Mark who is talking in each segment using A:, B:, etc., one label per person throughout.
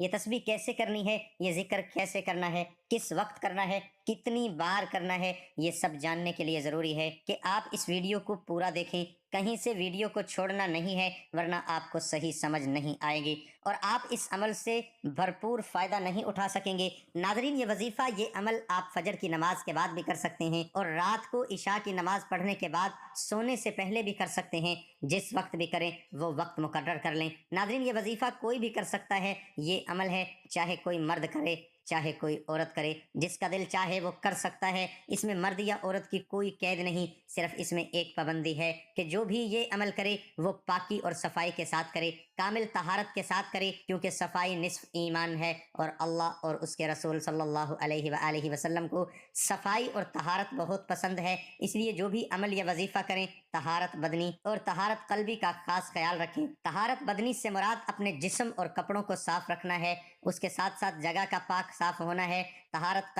A: یہ تسبیح کیسے کرنی ہے، یہ ذکر کیسے کرنا ہے، کس وقت کرنا ہے، کتنی بار کرنا ہے، یہ سب جاننے کے لیے ضروری ہے کہ آپ اس ویڈیو کو پورا دیکھیں، کہیں سے ویڈیو کو چھوڑنا نہیں ہے، ورنہ آپ کو صحیح سمجھ نہیں آئے گی اور آپ اس عمل سے بھرپور فائدہ نہیں اٹھا سکیں گے۔ ناظرین، یہ وظیفہ، یہ عمل آپ فجر کی نماز کے بعد بھی کر سکتے ہیں اور رات کو عشاء کی نماز پڑھنے کے بعد سونے سے پہلے بھی کر سکتے ہیں۔ جس وقت بھی کریں وہ وقت مقرر کر لیں۔ ناظرین، یہ وظیفہ کوئی بھی کر سکتا ہے، یہ عمل ہے، چاہے کوئی مرد کرے چاہے کوئی عورت کرے، جس کا دل چاہے وہ کر سکتا ہے۔ اس میں مرد یا عورت کی کوئی قید نہیں، صرف اس میں ایک پابندی ہے کہ جو بھی یہ عمل کرے وہ پاکی اور صفائی کے ساتھ کرے، کامل طہارت کے ساتھ کرے، کیونکہ صفائی نصف ایمان ہے اور اللہ اور اس کے رسول صلی اللہ علیہ وآلہ وسلم کو صفائی اور طہارت بہت پسند ہے۔ اس لیے جو بھی عمل یا وظیفہ کریں، طہارت بدنی اور طہارت قلبی کا خاص خیال رکھیں۔ طہارت بدنی سے مراد اپنے جسم اور کپڑوں کو صاف رکھنا ہے، اس کے ساتھ ساتھ جگہ کا پاک صاف ہونا ہے۔ طہارت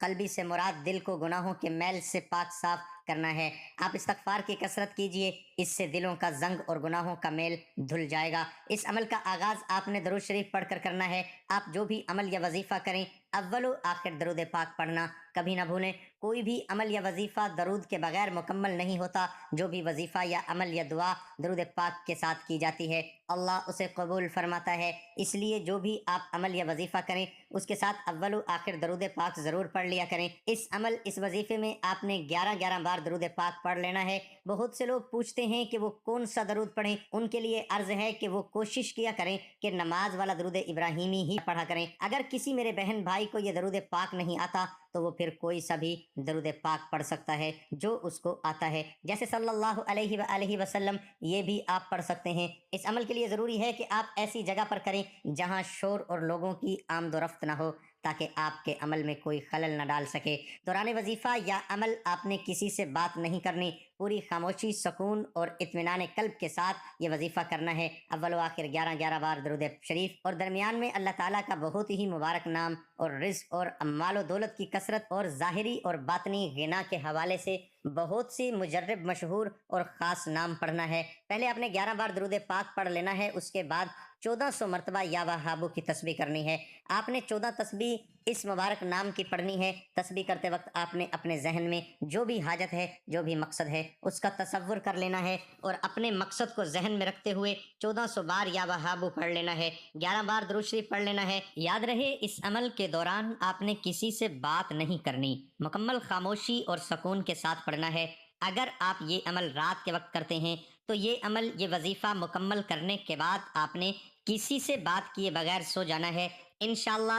A: قلبی سے مراد دل کو گناہوں کے میل سے پاک صاف کرنا ہے۔ آپ استغفار کی کثرت کیجئے، اس سے دلوں کا زنگ اور گناہوں کا میل دھل جائے گا۔ اس عمل کا آغاز آپ نے درود شریف پڑھ کر کرنا ہے۔ آپ جو بھی عمل یا وظیفہ کریں، اول و آخر درود پاک پڑھنا کبھی نہ بھولیں۔ کوئی بھی عمل یا وظیفہ درود کے بغیر مکمل نہیں ہوتا۔ جو بھی وظیفہ یا عمل یا دعا درود پاک کے ساتھ کی جاتی ہے، اللہ اسے قبول فرماتا ہے۔ اس لیے جو بھی آپ عمل یا وظیفہ کریں، اس کے ساتھ اول و آخر درود پاک ضرور پڑھ لیا کریں۔ اس وظیفے میں آپ نے 11 بار درود پاک پڑھ لینا ہے۔ بہت سے لوگ پوچھتے ہیں کہ وہ کون سا درود پڑھیں، ان کے لیے عرض ہے کہ وہ کوشش کیا کریں کہ نماز والا درود ابراہیمی ہی پڑھا کریں۔ اگر کسی میرے بہن بھائی کو یہ درود پاک نہیں آتا تو وہ پھر کوئی سا بھی درود پاک پڑھ سکتا ہے جو اس کو آتا ہے، جیسے صلی اللہ علیہ وآلہ وسلم، یہ بھی آپ پڑھ سکتے ہیں۔ اس عمل کے لیے ضروری ہے کہ آپ ایسی جگہ پر کریں جہاں شور اور لوگوں کی آمد و رفت نہ ہو، تاکہ آپ کے عمل میں کوئی خلل نہ ڈال سکے۔ دوران وظیفہ یا عمل آپ نے کسی سے بات نہیں کرنی، پوری خاموشی، سکون اور اطمینان قلب کے ساتھ یہ وظیفہ کرنا ہے۔ اول و آخر 11 بار درود شریف، اور درمیان میں اللہ تعالیٰ کا بہت ہی مبارک نام اور رزق اور مال و دولت کی کثرت اور ظاہری اور باطنی غنا کے حوالے سے بہت سی مجرب، مشہور اور خاص نام پڑھنا ہے۔ پہلے آپ نے 11 بار درود پاک پڑھ لینا ہے، اس کے بعد 1400 مرتبہ یا وہابو کی تسبیح کرنی ہے۔ آپ نے 14 تسبیح اس مبارک نام کی پڑھنی ہے۔ تسبیح کرتے وقت آپ نے اپنے ذہن میں جو بھی حاجت ہے، جو بھی مقصد ہے، اس کا تصور کر لینا ہے اور اپنے مقصد کو ذہن میں رکھتے ہوئے 1400 بار یا وہابو پڑھ لینا ہے، 11 بار درود شریف پڑھ لینا ہے۔ یاد رہے، اس عمل کے دوران آپ نے کسی سے بات نہیں کرنی، مکمل خاموشی اور سکون کے ساتھ پڑھنا ہے۔ اگر آپ یہ عمل رات کے وقت کرتے ہیں تو یہ وظیفہ مکمل کرنے کے بعد آپ نے کسی سے بات کیے بغیر سو جانا ہے۔ انشاءاللہ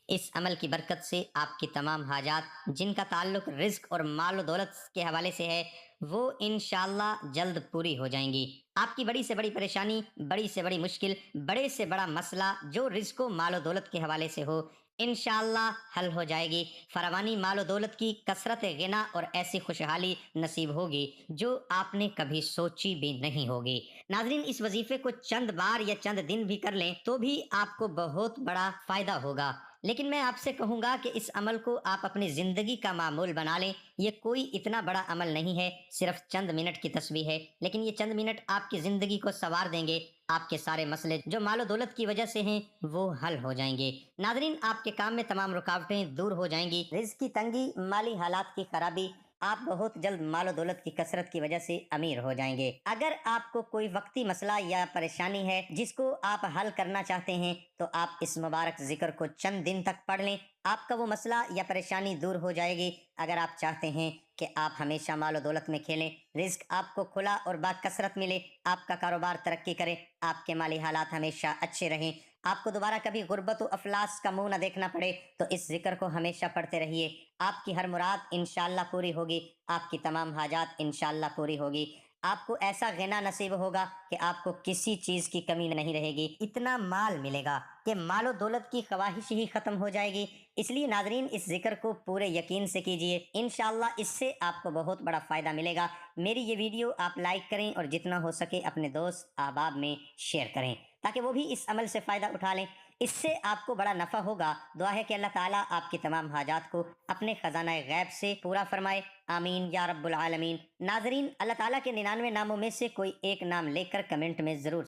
A: اس عمل کی برکت سے آپ کی تمام حاجات جن کا تعلق رزق اور مال و دولت کے حوالے سے ہے، وہ انشاءاللہ جلد پوری ہو جائیں گی۔ آپ کی بڑی سے بڑی پریشانی، بڑی سے بڑی مشکل، بڑے سے بڑا مسئلہ جو رزق و مال و دولت کے حوالے سے ہو، انشاءاللہ حل ہو جائے گی۔ فراوانی مال و دولت کی، کثرت غنا اور ایسی خوشحالی نصیب ہوگی جو آپ نے کبھی سوچی بھی نہیں ہوگی۔ ناظرین، اس وظیفے کو چند بار یا چند دن بھی کر لیں تو بھی آپ کو بہت بڑا فائدہ ہوگا، لیکن میں آپ سے کہوں گا کہ اس عمل کو آپ اپنی زندگی کا معمول بنا لیں۔ یہ کوئی اتنا بڑا عمل نہیں ہے، صرف چند منٹ کی تسبیح ہے، لیکن یہ چند منٹ آپ کی زندگی کو سنوار دیں گے۔ آپ کے سارے مسئلے جو مال و دولت کی وجہ سے ہیں وہ حل ہو جائیں گے۔ ناظرین، آپ کے کام میں تمام رکاوٹیں دور ہو جائیں گی۔ رزق کی تنگی، مالی حالات کی خرابی، آپ بہت جلد مال و دولت کی کثرت کی وجہ سے امیر ہو جائیں گے۔ اگر آپ کو کوئی وقتی مسئلہ یا پریشانی ہے جس کو آپ حل کرنا چاہتے ہیں تو آپ اس مبارک ذکر کو چند دن تک پڑھ لیں، آپ کا وہ مسئلہ یا پریشانی دور ہو جائے گی۔ اگر آپ چاہتے ہیں کہ آپ ہمیشہ مال و دولت میں کھیلیں، رزق آپ کو کھلا اور با کثرت ملے، آپ کا کاروبار ترقی کرے، آپ کے مالی حالات ہمیشہ اچھے رہیں، آپ کو دوبارہ کبھی غربت و افلاس کا منہ نہ دیکھنا پڑے، تو اس ذکر کو ہمیشہ پڑھتے رہیے۔ آپ کی ہر مراد انشاءاللہ پوری ہوگی، آپ کی تمام حاجات انشاءاللہ پوری ہوگی۔ آپ کو ایسا غنا نصیب ہوگا کہ آپ کو کسی چیز کی کمی نہیں رہے گی۔ اتنا مال ملے گا کہ مال و دولت کی خواہش ہی ختم ہو جائے گی۔ اس لیے ناظرین، اس ذکر کو پورے یقین سے کیجئے، انشاءاللہ اس سے آپ کو بہت بڑا فائدہ ملے گا۔ میری یہ ویڈیو آپ لائک کریں اور جتنا ہو سکے اپنے دوست احباب میں شیئر کریں تاکہ وہ بھی اس عمل سے فائدہ اٹھا لیں۔ اس سے آپ کو بڑا نفع ہوگا۔ دعا ہے کہ اللہ تعالیٰ آپ کی تمام حاجات کو اپنے خزانہ غیب سے پورا فرمائے، آمین یا رب العالمین۔ ناظرین، اللہ تعالیٰ کے 99 ناموں میں سے کوئی ایک نام لے کر کمنٹ میں ضرور